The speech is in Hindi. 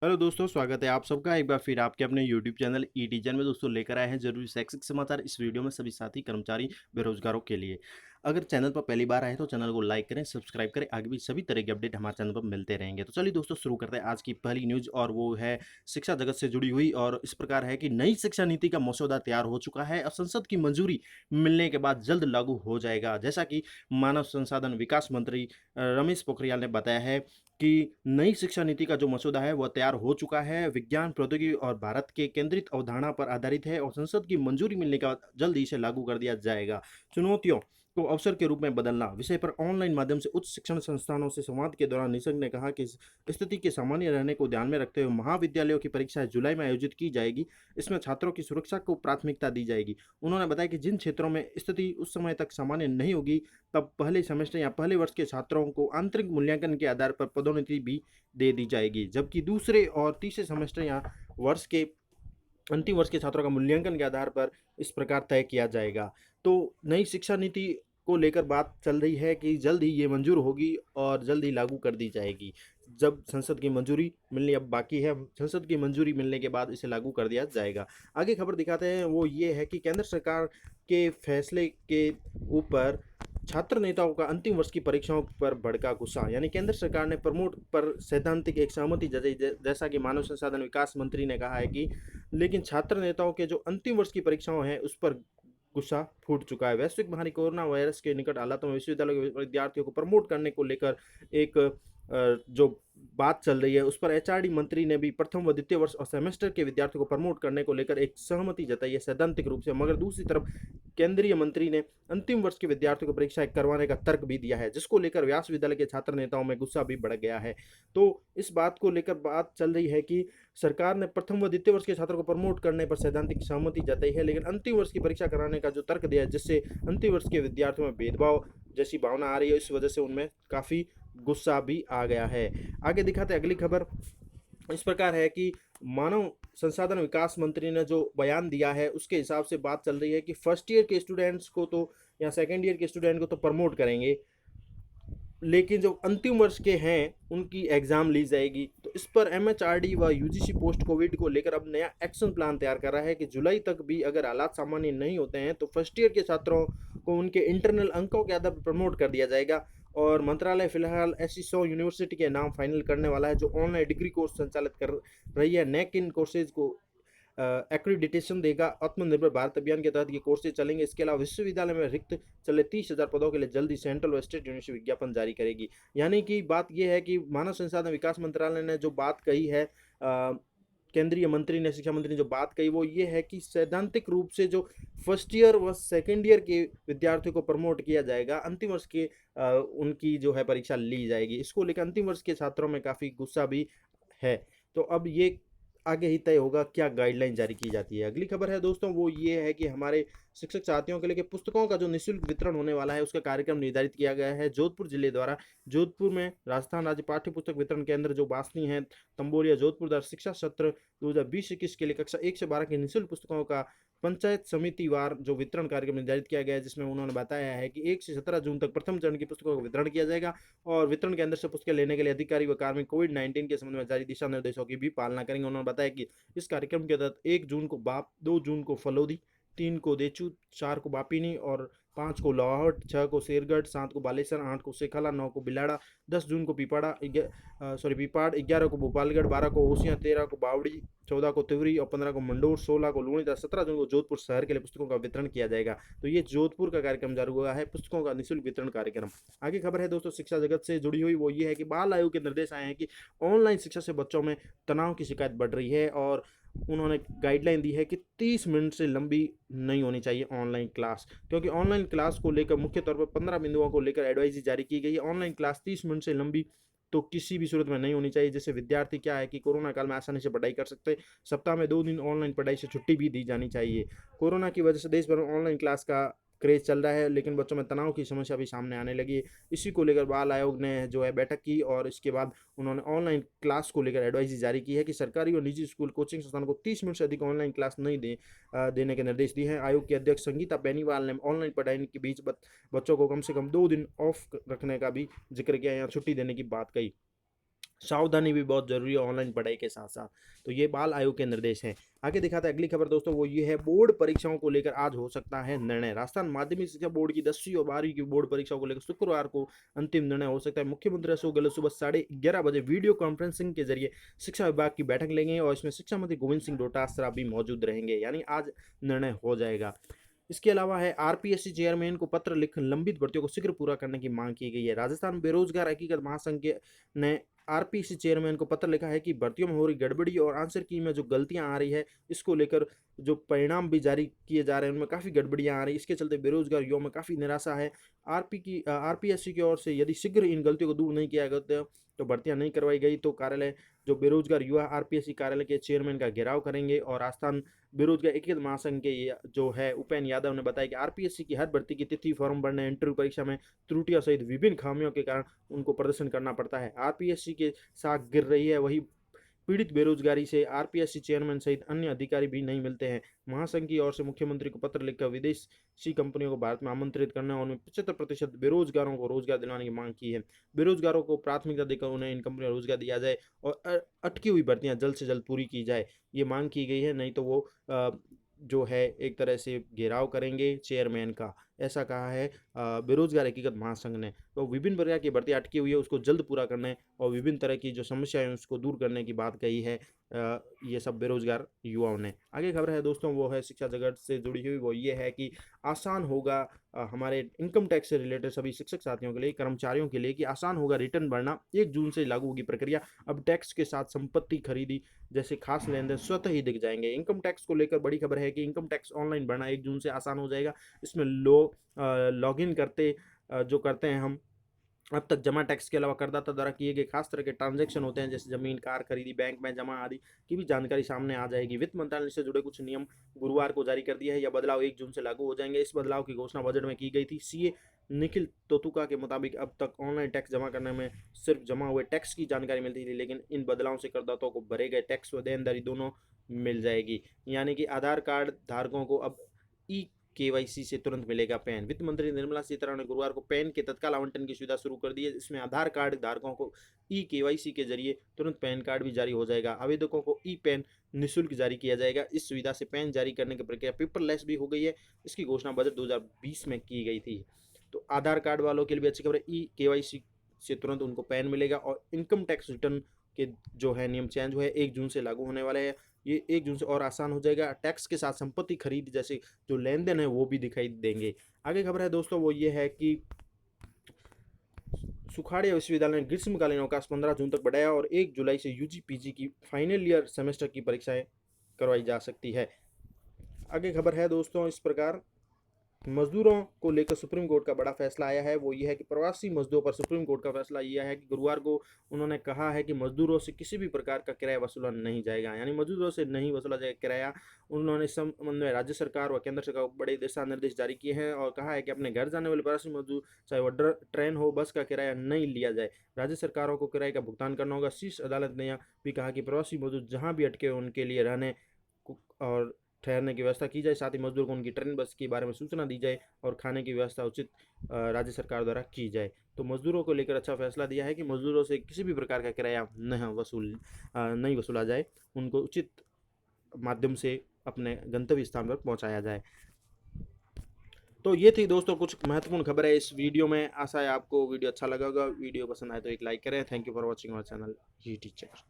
हेलो दोस्तों, स्वागत है आप सबका एक बार फिर आपके अपने यूट्यूब चैनल ई टीचर में। दोस्तों लेकर आए हैं जरूरी शैक्षिक समाचार इस वीडियो में सभी साथी कर्मचारी बेरोजगारों के लिए। अगर चैनल पर पहली बार आए तो चैनल को लाइक करें, सब्सक्राइब करें। आगे भी सभी तरह के अपडेट हमारे चैनल पर मिलते रहेंगे। तो चलिए दोस्तों शुरू करते हैं आज की पहली न्यूज, और वो है शिक्षा जगत से जुड़ी हुई। और इस प्रकार है कि नई शिक्षा नीति का मसौदा तैयार हो चुका है और संसद की मंजूरी मिलने के बाद जल्द लागू हो जाएगा। जैसा कि मानव संसाधन विकास मंत्री रमेश पोखरियाल ने बताया है कि नई शिक्षा नीति का जो मसौदा है वह तैयार हो चुका है, विज्ञान प्रौद्योगिकी और भारत के केंद्रित अवधारणा पर आधारित है और संसद की मंजूरी मिलने के बाद जल्द ही इसे लागू कर दिया जाएगा। चुनौतियों को अवसर के रूप में बदलना विषय पर ऑनलाइन माध्यम से उच्च शिक्षण संस्थानों से संवाद के दौरान निशंक ने कहा कि इस स्थिति के सामान्य रहने को ध्यान में रखते हुए महाविद्यालयों की परीक्षाएं जुलाई में आयोजित की जाएगी। इसमें छात्रों की सुरक्षा को प्राथमिकता दी जाएगी। उन्होंने बताया कि जिन क्षेत्रों में स्थिति उस समय तक सामान्य नहीं होगी, तब पहले सेमेस्टर या पहले वर्ष के छात्रों को आंतरिक मूल्यांकन के आधार पर पदोन्नति भी दे दी जाएगी, जबकि दूसरे और तीसरे सेमेस्टर या वर्ष के अंतिम वर्ष के छात्रों का मूल्यांकन के आधार पर इस प्रकार तय किया जाएगा। तो नई शिक्षा नीति को लेकर बात चल रही है कि जल्द ही ये मंजूर होगी और जल्द ही लागू कर दी जाएगी। जब संसद की मंजूरी मिलनी अब बाकी है, संसद की मंजूरी मिलने के बाद इसे लागू कर दिया जाएगा। आगे खबर दिखाते हैं, वो ये है कि केंद्र सरकार के फैसले के ऊपर छात्र नेताओं का अंतिम वर्ष की परीक्षाओं पर भड़का गुस्सा। यानी केंद्र सरकार ने प्रमोट पर सैद्धांतिक एक सहमति जताई, जैसा कि मानव संसाधन विकास मंत्री ने कहा है कि लेकिन छात्र नेताओं के जो अंतिम वर्ष की परीक्षाओं हैं उस पर गुस्सा फूट चुका है। वैश्विक महामारी कोरोना वायरस के निकट हालातों में विश्वविद्यालय के विद्यार्थियों को प्रमोट करने को लेकर एक जो बात चल रही है उस पर एचआरडी मंत्री ने भी प्रथम व द्वितीय वर्ष और सेमेस्टर के विद्यार्थियों को प्रमोट करने को लेकर एक सहमति जताई है सैद्धांतिक रूप से। मगर दूसरी तरफ केंद्रीय मंत्री ने अंतिम वर्ष के विद्यार्थियों को परीक्षाएं करवाने का तर्क भी दिया है, जिसको लेकर व्यास विद्यालय के छात्र नेताओं में गुस्सा भी बढ़ गया है। तो इस बात को लेकर बात चल रही है कि सरकार ने प्रथम व द्वितीय वर्ष के छात्रों को प्रमोट करने पर सैद्धांतिक सहमति जताई है, लेकिन अंतिम वर्ष की परीक्षा कराने का जो तर्क दिया है, जिससे अंतिम वर्ष के विद्यार्थियों में भेदभाव जैसी भावना आ रही है, इस वजह से उनमें काफ़ी गुस्सा भी आ गया है। आगे दिखाते अगली खबर इस प्रकार है कि मानव संसाधन विकास मंत्री ने जो बयान दिया है उसके हिसाब से बात चल रही है कि फर्स्ट ईयर के स्टूडेंट्स को तो या सेकेंड ईयर के स्टूडेंट को तो प्रमोट करेंगे, लेकिन जो अंतिम वर्ष के हैं उनकी एग्जाम ली जाएगी। तो इस पर एमएचआरडी व यूजीसी पोस्ट कोविड को लेकर अब नया एक्शन प्लान तैयार कर रहा है कि जुलाई तक भी अगर हालात सामान्य नहीं होते हैं तो फर्स्ट ईयर के छात्रों को उनके इंटरनल अंकों के आधार पर प्रमोट कर दिया जाएगा। और मंत्रालय फिलहाल ऐसी 100 यूनिवर्सिटी के नाम फाइनल करने वाला है जो ऑनलाइन डिग्री कोर्स संचालित कर रही है। नेक इन कोर्सेज को एक्रीडिटेशन देगा। आत्मनिर्भर भारत अभियान के तहत ये कोर्सेज चलेंगे। इसके अलावा विश्वविद्यालय में रिक्त चले 30,000 पदों के लिए जल्दी सेंट्रल व स्टेट यूनिवर्सिटी विज्ञापन जारी करेगी। यानी कि बात यह है कि मानव संसाधन विकास मंत्रालय ने जो बात कही है, केंद्रीय मंत्री ने, शिक्षा मंत्री ने जो बात कही वो ये है कि सैद्धांतिक रूप से जो फर्स्ट ईयर व सेकेंड ईयर के विद्यार्थियों को प्रमोट किया जाएगा, अंतिम वर्ष के उनकी जो है परीक्षा ली जाएगी। इसको लेकर अंतिम वर्ष के छात्रों में काफ़ी गुस्सा भी है। तो अब ये आगे ही तय होगा क्या गाइडलाइन जारी की जाती है। अगली खबर है दोस्तों, वो ये है कि हमारे शिक्षक साथियों के लिए पुस्तकों का जो निःशुल्क वितरण होने वाला है उसका कार्यक्रम निर्धारित किया गया है जोधपुर जिले द्वारा। जोधपुर में राजस्थान राज्य पाठ्य पुस्तक वितरण केंद्र जो बासनी है तंबोलिया जोधपुर द्वारा शिक्षा सत्र 2020-21 के लिए कक्षा 1 से 12 की निःशुल्क पुस्तकों का पंचायत समिति वार जो वितरण कार्यक्रम निर्धारित किया गया है, जिसमें उन्होंने बताया है कि 1 से 17 जून तक प्रथम चरण की पुस्तकों का वितरण किया जाएगा। और वितरण केंद्र से पुस्तकें लेने के लिए अधिकारी व कार्मिक कोविड-19 के संबंध में जारी दिशा निर्देशों की भी पालना करेंगे। उन्होंने बताया कि इस कार्यक्रम के तहत 1 जून को बाप, 2 जून को फलोदी, 3 को देचू, 4 को बापिनी और 5 को लोहावट, 6 को शेरगढ़, 7 को बालेसर, 8 को सेखाला, 9 को बिलाड़ा, 10 जून को पीपाड़, 11 को भोपालगढ़, 12 को ओसियाँ, 13 को बावड़ी, 14 को तिवरी और 15 को मंडोर, 16 को लूणी तथा 17 जून को जोधपुर शहर के लिए पुस्तकों का वितरण किया जाएगा। तो ये जोधपुर का कार्यक्रम जारी हुआ है, पुस्तकों का निःशुल्क वितरण कार्यक्रम। आगे खबर है दोस्तों शिक्षा जगत से जुड़ी हुई, वो ये है कि बाल आयोग के निर्देश आए हैं कि ऑनलाइन शिक्षा से बच्चों में तनाव की शिकायत बढ़ रही है और उन्होंने गाइडलाइन दी है कि 30 मिनट से लंबी नहीं होनी चाहिए ऑनलाइन क्लास, क्योंकि ऑनलाइन क्लास को लेकर मुख्य तौर पर 15 बिंदुओं को लेकर एडवाइजरी जारी की गई है। ऑनलाइन क्लास 30 मिनट से लंबी तो किसी भी सूरत में नहीं होनी चाहिए, जिससे विद्यार्थी क्या है कि कोरोना काल में आसानी से पढ़ाई कर सकते। सप्ताह में 2 दिन ऑनलाइन पढ़ाई से छुट्टी भी दी जानी चाहिए। कोरोना की वजह से देश भर में ऑनलाइन क्लास का क्रेज चल रहा है, लेकिन बच्चों में तनाव की समस्या भी सामने आने लगी है। इसी को लेकर बाल आयोग ने जो है बैठक की और इसके बाद उन्होंने ऑनलाइन क्लास को लेकर एडवाइजरी जारी की है कि सरकारी और निजी स्कूल कोचिंग संस्थानों को 30 मिनट से अधिक ऑनलाइन क्लास नहीं देने के निर्देश दिए हैं। आयोग के अध्यक्ष संगीता बेनीवाल ने ऑनलाइन पढ़ाई के बीच बच्चों को कम से कम 2 दिन ऑफ रखने का भी जिक्र किया, यहाँ छुट्टी देने की बात कही। सावधानी भी बहुत जरूरी है ऑनलाइन पढ़ाई के साथ साथ। तो ये बाल आयोग के निर्देश हैं। आगे दिखाता है अगली खबर दोस्तों, वो ये है बोर्ड परीक्षाओं को लेकर आज हो सकता है निर्णय। राजस्थान माध्यमिक शिक्षा बोर्ड की 10वीं और 12वीं की बोर्ड परीक्षाओं को लेकर शुक्रवार को अंतिम निर्णय हो सकता है। मुख्यमंत्री अशोक गहलोत सुबह 11:30 बजे वीडियो कॉन्फ्रेंसिंग के जरिए शिक्षा विभाग की बैठक लेंगे और इसमें शिक्षा मंत्री गोविंद सिंह डोटासरा भी मौजूद रहेंगे, यानी आज निर्णय हो जाएगा। इसके अलावा है आरपीएससी चेयरमैन को पत्र लिख लंबित भर्तियों को शीघ्र पूरा करने की मांग की गई है। राजस्थान बेरोजगार हकीकत महासंघ ने आरपीएससी चेयरमैन को पत्र लिखा है कि भर्तियों में हो रही गड़बड़ी और आंसर की में जो गलतियां आ रही है, इसको लेकर जो परिणाम भी जारी किए जा रहे हैं उनमें काफ़ी गड़बड़ियां आ रही है। इसके चलते बेरोजगार युवाओं में काफ़ी निराशा है। आरपीएससी की ओर से यदि शीघ्र इन गलतियों को दूर नहीं किया गया तो भर्तियां नहीं करवाई गई तो कार्यालय जो बेरोजगार युवा आरपीएससी कार्यालय के चेयरमैन का घेराव करेंगे। और राजस्थान बेरोजगार एकीकृत महासंघ के जो है उपेन्द्र यादव ने बताया कि आरपीएससी की हर भर्ती की तिथि, फॉर्म भरने, इंटरव्यू परीक्षा में त्रुटियों सहित विभिन्न खामियों के कारण उनको प्रदर्शन करना पड़ता है। आरपीएससी के साथ गिर रही है वही पीड़ित बेरोजगारी से आरपीएससी चेयरमैन सहित अन्य अधिकारी भी नहीं मिलते हैं। महासंघ की ओर से मुख्यमंत्री को पत्र लिखकर विदेशी कंपनियों को भारत में आमंत्रित करने और उनमें 75% बेरोजगारों को रोजगार दिलाने की मांग की है। बेरोजगारों को प्राथमिकता देकर उन्हें इन कंपनियों में रोजगार दिया जाए और अटकी हुई भर्तियां जल्द से जल्द पूरी की जाए, ये मांग की गई है। नहीं तो वो जो है एक तरह से घेराव करेंगे चेयरमैन का, ऐसा कहा है बेरोजगार हकीकत महासंघ ने। तो विभिन्न प्रकार की भर्ती अटकी हुई है उसको जल्द पूरा करने और विभिन्न तरह की जो समस्याएं हैं उसको दूर करने की बात कही है ये सब बेरोजगार युवाओं ने। आगे खबर है दोस्तों, वो है शिक्षा जगत से जुड़ी हुई, वो ये है कि आसान होगा हमारे इनकम टैक्स से रिलेटेड सभी शिक्षक साथियों के लिए, कर्मचारियों के लिए कि आसान होगा रिटर्न भरना। 1 जून से लागू होगी प्रक्रिया। अब टैक्स के साथ संपत्ति खरीदी जैसे खास लेन देन स्वतः ही दिख जाएंगे। इनकम टैक्स को लेकर बड़ी खबर है कि इनकम टैक्स ऑनलाइन भरना 1 जून से आसान हो जाएगा। इसमें लॉगिन करते जो करते हैं हम, अब तक जमा टैक्स के अलावा करदाता द्वारा किए गए खास तरह के ट्रांजैक्शन होते हैं जैसे जमीन, कार खरीदी, बैंक में जमा आदि की भी जानकारी सामने आ जाएगी। वित्त मंत्रालय से जुड़े कुछ नियम गुरुवार को जारी कर दिया है। यह बदलाव 1 जून से लागू हो जाएंगे। इस बदलाव की घोषणा बजट में की गई थी। सीए निखिल तोतुका के मुताबिक अब तक ऑनलाइन टैक्स जमा करने में सिर्फ जमा हुए टैक्स की जानकारी मिलती थी, लेकिन इन बदलावों से करदाताओं को भरे गए टैक्स व देनदारी दोनों मिल जाएगी। यानी कि आधार कार्ड धारकों को अब ई केवाईसी से तुरंत मिलेगा पैन। वित्त मंत्री निर्मला सीतारमण ने गुरुवार को पैन के तत्काल आवंटन की सुविधा शुरू कर दी है। इसमें आधार कार्ड धारकों को ई केवाईसी के जरिए तुरंत पैन कार्ड भी जारी हो जाएगा। आवेदकों को ई पैन निःशुल्क जारी किया जाएगा। इस सुविधा से पैन जारी करने की प्रक्रिया पेपरलेस भी हो गई है। इसकी घोषणा बजट 2020 में की गई थी। तो आधार कार्ड वालों के लिए भी अच्छी खबर है, ई केवाईसी से तुरंत उनको पैन मिलेगा। और इनकम टैक्स रिटर्न के जो है नियम चेंज हुए 1 जून से लागू होने वाले हैं। ये 1 जून से और आसान हो जाएगा। टैक्स के साथ संपत्ति खरीद जैसे जो लेन देन है वो भी दिखाई देंगे। आगे खबर है दोस्तों, वो ये है कि सुखाड़िया विश्वविद्यालय ने ग्रीष्मकालीन अवकाश 15 जून तक बढ़ाया और 1 जुलाई से यूजी पीजी की फाइनल ईयर सेमेस्टर की परीक्षाएं करवाई जा सकती है। आगे खबर है दोस्तों इस प्रकार, मजदूरों को लेकर सुप्रीम कोर्ट का बड़ा फैसला आया है। वो ये है कि प्रवासी मजदूरों पर सुप्रीम कोर्ट का फैसला यह है कि गुरुवार को उन्होंने कहा है कि मजदूरों से किसी भी प्रकार का किराया वसूला नहीं जाएगा, यानी मजदूरों से नहीं वसूला जाएगा किराया। उन्होंने संबंध में राज्य सरकार व केंद्र सरकार को बड़े दिशा निर्देश जारी किए हैं और कहा है कि अपने घर जाने वाले प्रवासी मजदूर चाहे वह ट्रेन हो, बस का किराया नहीं लिया जाए। राज्य सरकारों को किराए का भुगतान करना होगा। शीर्ष अदालत ने यह भी कहा कि प्रवासी मजदूर जहाँ भी अटके उनके लिए रहने और ठहरने की व्यवस्था की जाए। साथ ही मजदूर को उनकी ट्रेन बस के बारे में सूचना दी जाए और खाने की व्यवस्था उचित राज्य सरकार द्वारा की जाए। तो मजदूरों को लेकर अच्छा फैसला दिया है कि मजदूरों से किसी भी प्रकार का किराया नहीं वसूला जाए, उनको उचित माध्यम से अपने गंतव्य स्थान पर पहुंचाया जाए। तो ये थी दोस्तों कुछ महत्वपूर्ण खबर है इस वीडियो में। आशा है आपको वीडियो अच्छा लगा होगा। वीडियो पसंद आए तो एक लाइक करें। Thank you for watching our channel G teacher.